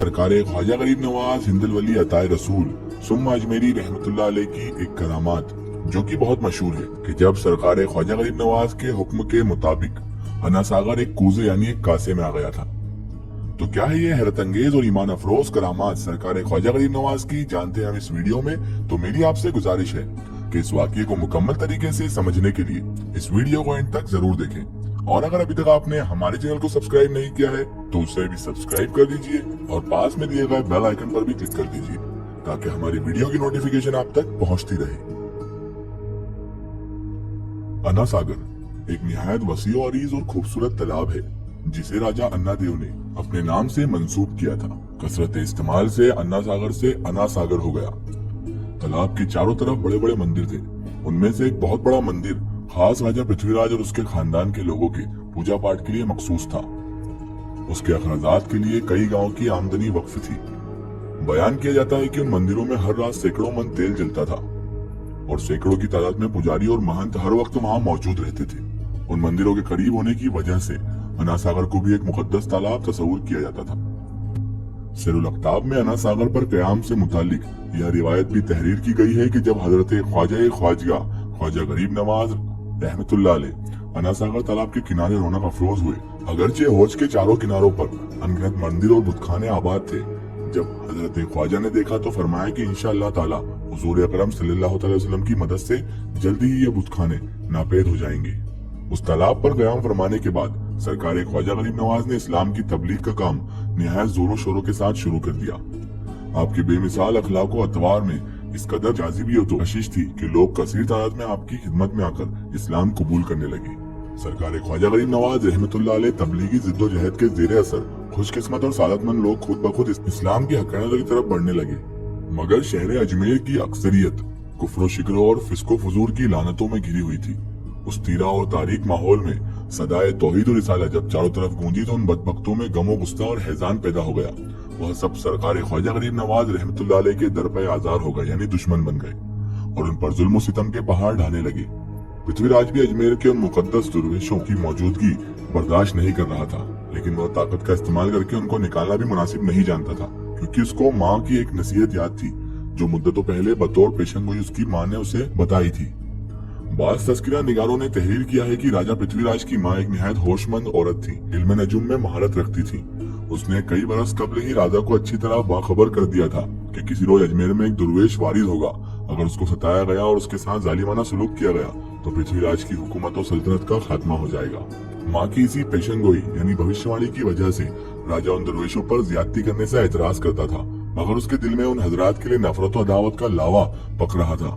सरकार ख्वाजा गरीब नवाज हिंदुल वली अताए रसूल सुम्मा अजमेरी रहमतुल्लाह अलैह की एक करामात जो कि बहुत मशहूर है कि जब सरकार ख्वाजा गरीब नवाज के हुक्म के मुताबिक अना सागर एक कूजे यानी एक कासे में आ गया था। तो क्या है ये हैरत अंगेज और ईमान अफरोज करामात सरकार ख्वाजा गरीब नवाज की, जानते हैं हम इस वीडियो में। तो मेरी आपसे गुजारिश है कि इस वाक़ये को मुकम्मल तरीके से समझने के लिए इस वीडियो को एंड तक जरूर देखें। और अगर अभी तक आपने हमारे चैनल को सब्सक्राइब नहीं किया है तो उसे भी सब्सक्राइब कर दीजिए और पास में दिए गए बेल आइकन पर भी क्लिक कर दीजिए ताकि हमारी वीडियो की नोटिफिकेशन आप तक पहुंचती रहे। अन्ना सागर एक निहायत वसी और अरीज और खूबसूरत तालाब है जिसे राजा अन्ना देव ने अपने नाम से मंसूब किया था। कसरत इस्तेमाल से अन्ना सागर से अना सागर हो गया। तालाब के चारों तरफ बड़े बड़े मंदिर थे। उनमें से एक बहुत बड़ा मंदिर खास राजा पृथ्वीराज और उसके खानदान के लोगों के पूजा पाठ के लिए मखसूस था। उसके अखराजात के लिए कई गांव की आमदनी वक्फ थी। बयान किया जाता है कि उन मंदिरों में हर रात सैकड़ों मन तेल जलता था और सैकड़ों की तादाद में पुजारी और महंत हर वक्त वहां मौजूद रहते थे। उन मंदिरों के करीब होने की वजह से अना सागर को भी एक मुकद्दस तालाब तस्वुर किया जाता था। सिरुल अख्ताब में अना सागर पर कयाम से मुतालिक यह रिवायत भी तहरीर की गई है कि जब हजरत ख्वाजा गरीब नवाज रहमतुल्लाह अलैह अना सागर तालाब के किनारे रौनक अफरोज हुए, अगरचे हौज के चारों किनारों पर अनगिनत मंदिर और बुतखाने आबाद थे। जब हजरत ख्वाजा ने देखा तो फरमाया कि इंशाअल्लाह ताला हुजूर अकरम सल्लल्लाहु अलैहि वसल्लम की मदद से जल्दी ही ये बुतखाने नापेद हो जाएंगे। उस तालाब पर कयाम फरमाने के बाद सरकार ख्वाजा गरीब नवाज ने इस्लाम की तबलीग का काम निहायत जोरों शोरों के साथ शुरू कर दिया। आपके बेमिसाल अखलाक व अतवार में इस कदर जाजिबी और कशिश थी कि लोग कसीर तादाद में आपकी खिदमत में आकर इस्लाम कबूल करने लगे। सरकार ख्वाजा गरीब नवाज रहमतुल्लाह अलैह तबलीगी जिद्दोजहद के जेर असर खुशकिस्मत और सादतमंद लोग खुद ब खुद इस्लाम की हक़ानियत की तरफ बढ़ने लगे। मगर शहर अजमेर की अक्सरियत कुफ्र शिक्र और फिस्को फजूर की लानतों में घिरी हुई थी। उस तीरा और तारीक माहौल में सदाए तौहीद और रिसाला जब चारों तरफ गूंजी तो उन बदबख्तों में गमो गुस्सा और हैजान पैदा हो गया। वह सब सरकार ख्वाजा गरीब नवाज रहमतुल्लाह अलैह के दर पे आजार हो गए यानी दुश्मन बन गए और उन पर जुल्म सितम के पहाड़ ढाने लगे। पृथ्वीराज भी अजमेर के उन मुकद्दस दुर्वेशों की मौजूदगी बर्दाश्त नहीं कर रहा था, लेकिन वह ताकत का इस्तेमाल करके उनको निकालना भी मुनासिब नहीं जानता था, क्योंकि उसको माँ की एक नसीहत याद थी जो मुद्दतों पहले बतौर पेशंगोई उसकी माँ ने उसे बताई थी। बाज़ तज़किरा निगारों ने तहरीर किया है कि राजा पृथ्वीराज की माँ एक निहायत होशमंद औरत थी, इल्म नजुम में महारत रखती थी। उसने कई बरस कबल ही राजा को अच्छी तरह बाखबर कर दिया था कि किसी रोज अजमेर में एक दुर्वेश वारिद होगा। अगर उसको सताया गया और उसके साथ जालिमाना सलूक किया गया तो पृथ्वीराज की हुकूमत और सल्तनत का खात्मा हो जाएगा। माँ की इसी पेशनगोई यानी भविष्यवाणी की वजह से राजा उन दुर्वेशों पर ज्यादती करने से एतराज करता था, मगर उसके दिल में उन हजरात के लिए नफरत और अदावत का लावा पक रहा था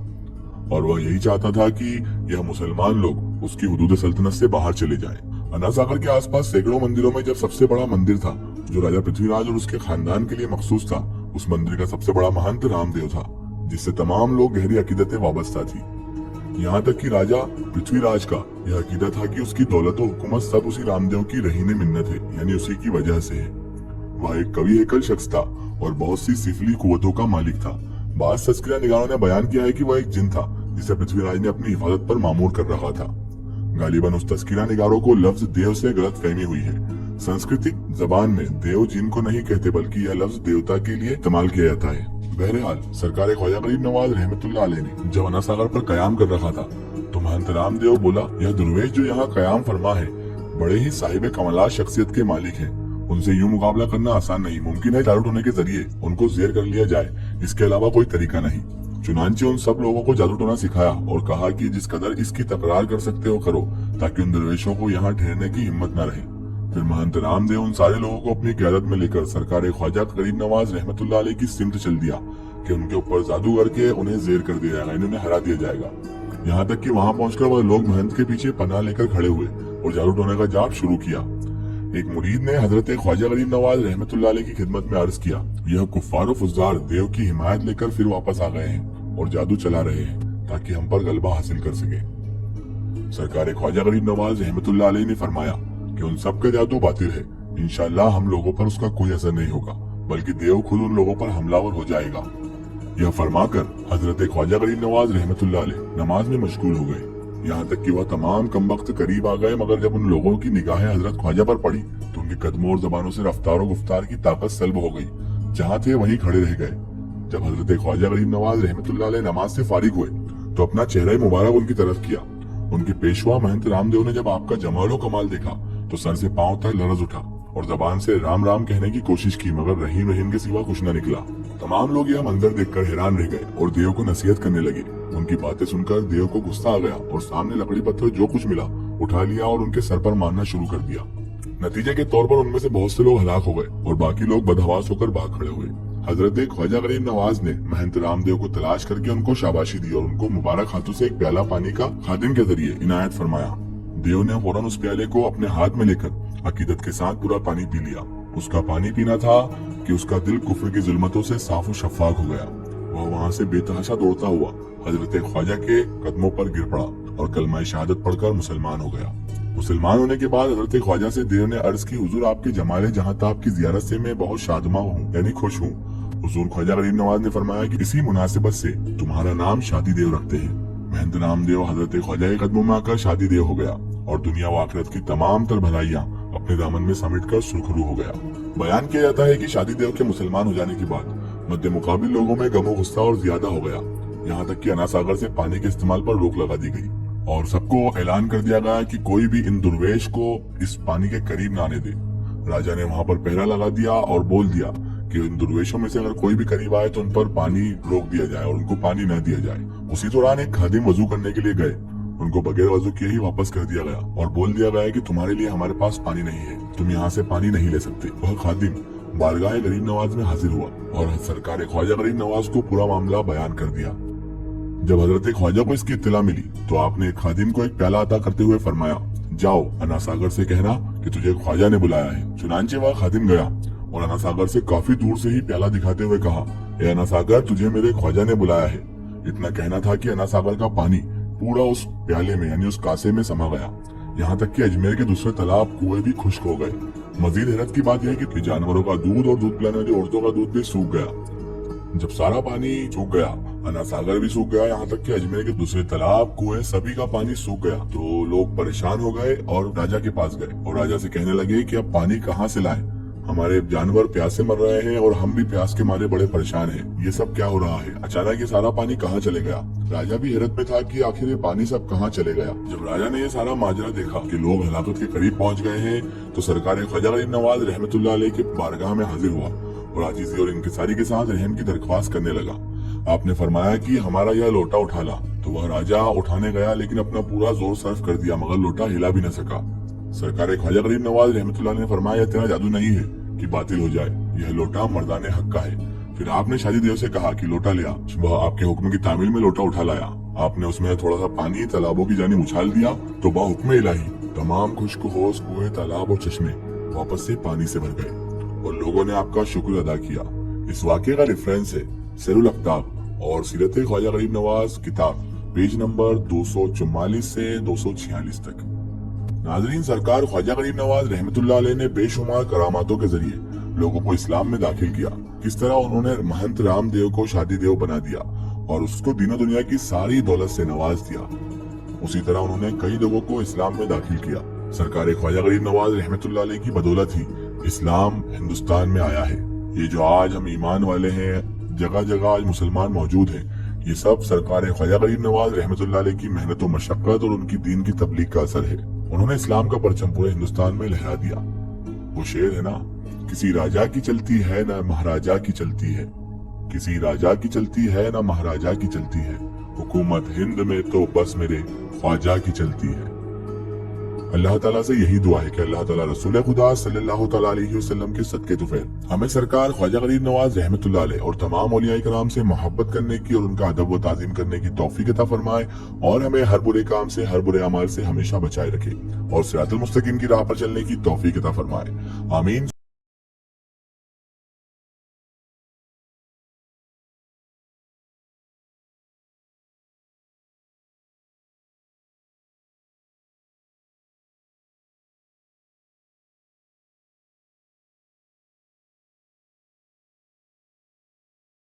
और वह यही चाहता था कि यह मुसलमान लोग उसकी हुदूद सल्तनत से बाहर चले जाएं। अना सागर के आसपास सैकड़ों मंदिरों में जब सबसे बड़ा मंदिर था जो राजा पृथ्वीराज और उसके खानदान के लिए मखसूस था, उस मंदिर का सबसे बड़ा महंत रामदेव था, जिससे तमाम लोग गहरी अकीदतें वाबस्ता थी। यहाँ तक कि राजा पृथ्वीराज का यह अकीदा था कि उसकी दौलत और हुकूमत सब उसी रामदेव की रहीने मिन्नत है, यानी उसी की वजह से है। वह एक कवि एकल शख्स था और बहुत सी सिफली कुव्वतों का मालिक था। बाज़ तज़किरा निगारों ने बयान किया है कि वह एक जिन था जिसे पृथ्वीराज ने अपनी हिफाजत पर मामूर कर रखा था। गालिबन उस तज़किरा निगारों को लफ्ज देव से गलत फहमी हुई है। सांस्कृतिक जबान में देव जिन को नहीं कहते बल्कि यह लफ्ज देवता के लिए इस्तेमाल किया जाता है। बहरहाल सरकार ख्वाजा गरीब नवाज रहमतुल्लाह अलैह ने जब अना सागर पर कयाम कर रखा था तो महंत रामदेव बोला, यह दुर्वेश जो यहाँ कयाम फरमा है बड़े ही साहिब कमाल शख्सियत के मालिक है। उनसे यूं मुकाबला करना आसान नहीं, मुमकिन है जादू टोने के जरिए उनको जेर कर लिया जाए, इसके अलावा कोई तरीका नहीं। चुनांचे उन सब लोगों को जादू टोना सिखाया और कहा कि जिस कदर इसकी तकरार कर सकते हो करो ताकि उन दरवेशों को यहाँ ठहरने की हिम्मत न रहे। फिर महंत रामदेव उन सारे लोगों को अपनी क़यादत में लेकर सरकार ख्वाजा गरीब नवाज रहमतुल्लाह अलैह की सिमत चल दिया कि उनके ऊपर जादू करके उन्हें जेर कर दिया जाएगा, उन्हें हरा दिया जाएगा। यहाँ तक कि वहाँ पहुंचकर वह लोग महंत के पीछे पनाह लेकर खड़े हुए और जादू टोने का जाप शुरू किया। एक मुरीद ने हजरत ख्वाजा गरीब नवाज रहमतुल्लाह अलैह की खिदमत में अर्ज किया, यह कुफ्फार व फुज्जार देव की हिमायत लेकर फिर वापस आ गए हैं और जादू चला रहे हैं ताकि हम पर गलबा हासिल कर सके। सरकार ख्वाजा गरीब नवाज रहमतुल्लाह अलैह ने फरमाया कि उन सब का जादू बातिल है, इंशाअल्लाह हम लोगों पर उसका कोई असर नहीं होगा, बल्कि देव खुद उन लोगों पर हमलावर हो जाएगा। यह फरमाकर हजरत ख्वाजा गरीब नवाज रहमतुल्लाह अलैह नमाज में मशगूल हो गए। यहाँ तक कि वह तमाम कमबख्त करीब आ गए, मगर जब उन लोगों की निगाहें हजरत ख्वाजा पर पड़ी तो उनके कदमों और जबानों से रफ्तार और गुफ्तार की ताकत सल्ब हो गई। जहाँ थे वहीं खड़े रह गए। जब हजरत ख्वाजा गरीब नवाज रहमतुल्लाह अलैह नमाज से फारिग हुए तो अपना चेहरा मुबारक उनकी तरफ किया। उनके पेशवा महंत रामदेव ने जब आपका जमालो कमाल देखा तो सर से पांव तक लरज उठा और जबान से राम राम कहने की कोशिश की, मगर रहीम रहीम के सिवा कुछ न निकला। तमाम लोग यह मंजर देखकर हैरान रह गए और देव को नसीहत करने लगे। उनकी बातें सुनकर देव को गुस्सा आ गया और सामने लकड़ी पत्थर जो कुछ मिला उठा लिया और उनके सर पर मारना शुरू कर दिया। नतीजे के तौर पर उनमें से बहुत से लोग हलाक हो गए और बाकी लोग बदहवास होकर भाग खड़े हुए। हजरत ख्वाजा गरीब नवाज ने महंत रामदेव को तलाश करके उनको शाबाशी दी और उनको मुबारक हाथों से एक प्याला पानी का खादिम के जरिए इनायत फरमाया। देव ने फौरन उस प्याले को अपने हाथ में लेकर अकीदत के साथ पूरा पानी पी लिया। उसका पानी पीना था कि उसका दिल कुफ्र की जुल्मतों से साफ और शफाक हो गया। वह वहाँ से बेतहाशा दौड़ता हुआ हजरत ख्वाजा के कदमों पर गिर पड़ा और कलमा शहादत पढ़कर मुसलमान हो गया। मुसलमान होने के बाद हजरत ख्वाजा से देव ने अर्ज की, हुजूर आपके जमाले जहाँ ताब की जियारत से मैं बहुत शादमा हूँ, यानी खुश हूँ। हुजूर ख्वाजा गरीब नवाज ने फरमाया कि इसी मुनासिबत से तुम्हारा नाम शादी देव रखते हैं। महंत रामदेव हजरत ख्वाजा के कदमों में आकर शादी देव हो गया और दुनिया व आखिरत की तमाम तर भलाइयाँ अपने दामन में समेट कर सुरखरू हो गया। बयान किया जाता है कि शादी देव के मुसलमान हो जाने के बाद मध्य मुकाबिल लोगों में गमो गुस्सा और ज्यादा हो गया। यहाँ तक कि अना सागर से पानी के इस्तेमाल पर रोक लगा दी गई और सबको ऐलान कर दिया गया कि कोई भी इन दुर्वेश को इस पानी के करीब न आने दे। राजा ने वहाँ पर पहरा लगा दिया और बोल दिया कि इन दुर्वेशों में से अगर कोई भी करीब आए तो उन पर पानी रोक दिया जाए और उनको पानी न दिया जाए। उसी दौरान एक खादिम वजू करने के लिए गए, उनको बगैर वजू किए ही वापस कर दिया गया और बोल दिया गया कि तुम्हारे लिए हमारे पास पानी नहीं है, तुम यहाँ से पानी नहीं ले सकते। वह खादिम बारगाह गरीब नवाज में हाजिर हुआ और सरकार ख्वाजा गरीब नवाज को पूरा मामला बयान कर दिया। जब हजरत ख्वाजा को इसकी इत्तला मिली तो आपने एक खादिम को एक प्याला अता करते हुए फरमाया, जाओ अना सागर से कहना कि तुझे ख्वाजा ने बुलाया है। चुनांचे वह खादिम गया और अना सागर से काफी दूर से ही प्याला दिखाते हुए कहा, ए अना सागर, तुझे मेरे ख्वाजा ने बुलाया है। इतना कहना था कि अना सागर का पानी पूरा उस प्याले में यानी उस कासे में समा गया। यहाँ तक कि अजमेर के दूसरे तालाब कुएं भी खुश्क हो गए। मजीद हैरत की बात यह कि जानवरों का दूध और दूध पिलाने वाली औरतों का दूध भी सूख गया। जब सारा पानी सूख गया, अना सागर भी सूख गया, यहाँ तक कि अजमेर के दूसरे तालाब कुएं सभी का पानी सूख गया, तो लोग परेशान हो गए और राजा के पास गए और राजा से कहने लगे कि अब पानी कहाँ से लाएं? हमारे जानवर प्यास से मर रहे हैं और हम भी प्यास के मारे बड़े परेशान हैं। ये सब क्या हो रहा है? अचानक ये सारा पानी कहाँ चले गया? राजा भी हैरत में था कि आखिर ये पानी सब कहाँ चले गया। जब राजा ने ये सारा माजरा देखा कि लोग हलाकत के करीब पहुँच गए हैं तो सरकार ख्वाजा गरीब नवाज रहमतुल्लाह अलैह के बारगाह में हाजिर हुआ और आजीजी और इनकिसारी के साथ रहम की दरख्वास्त करने लगा। आपने फरमाया कि हमारा यह लोटा उठा ला। तो वह राजा उठाने गया लेकिन अपना पूरा जोर सर्फ कर दिया मगर लोटा हिला भी न सका। सरकार ख्वाजा गरीब नवाज रहमतुल्लाह ने फरमाया, तेरा जादू नहीं है कि बातिल हो जाए, यह लोटा मर्दाने हक का है। फिर आपने शादी देव से कहा कि लोटा ले आ। वह आपके हुक्म की तामील में लोटा उठा लाया। आपने उसमें थोड़ा सा पानी तालाबों की जानिब उछाल दिया तो हुक्म इलाही तमाम खुश्क होश कुएं, तालाब और चश्मे वापस से पानी से भर गए और लोगों ने आपका शुक्र अदा किया। इस वाक़े का रेफरेंस है सिरुल अफ्ताब और सीरत ख्वाजा गरीब नवाज किताब पेज नंबर 244 से 246 तक। नाजरीन, सरकार ख्वाजा गरीब नवाज रहमतुल्लाह अलैह ने बेशुमार करामातों के जरिए लोगों को इस्लाम में दाखिल किया। किस तरह उन्होंने महंत रामदेव को शादी देव बना दिया और उसको दीनो दुनिया की सारी दौलत से नवाज दिया। उसी तरह उन्होंने कई लोगों को इस्लाम में दाखिल किया। सरकार ख्वाजा गरीब नवाज रहमतुल्लाह अलैह की बदौलत ही इस्लाम हिंदुस्तान में आया है। ये जो आज हम ईमान वाले हैं, जगह जगह आज मुसलमान मौजूद हैं, ये सब सरकार ख्वाजा गरीब नवाज रहमतुल्लाह अलैह की मेहनत और मशक्कत और उनकी दीन की तबलीग का असर है। उन्होंने इस्लाम का परचम पूरे हिंदुस्तान में लहरा दिया। वो शेर है ना, किसी राजा की चलती है ना महाराजा की चलती है, किसी राजा की चलती है ना महाराजा की चलती है, हुकूमत हिंद में तो बस मेरे ख्वाजा की चलती है। अल्लाह ताला से यही दुआ है कि अल्लाह ताला रसूल खुदा सल्लल्लाहु तआला अलैहि वसल्लम के सदके तुफैल हमें सरकार ख्वाजा गरीब नवाज रहमतुल्लाह अलैह और तमाम औलिया किराम से मोहब्बत करने की और उनका अदब व ताज़ीम करने की तौफीक अता फरमाए और हमें हर बुरे काम से, हर बुरे अमाल से हमेशा बचाए रखे और सिरातुल मुस्तकीम की राह पर चलने की तौफीक अता फरमाए। आमीन।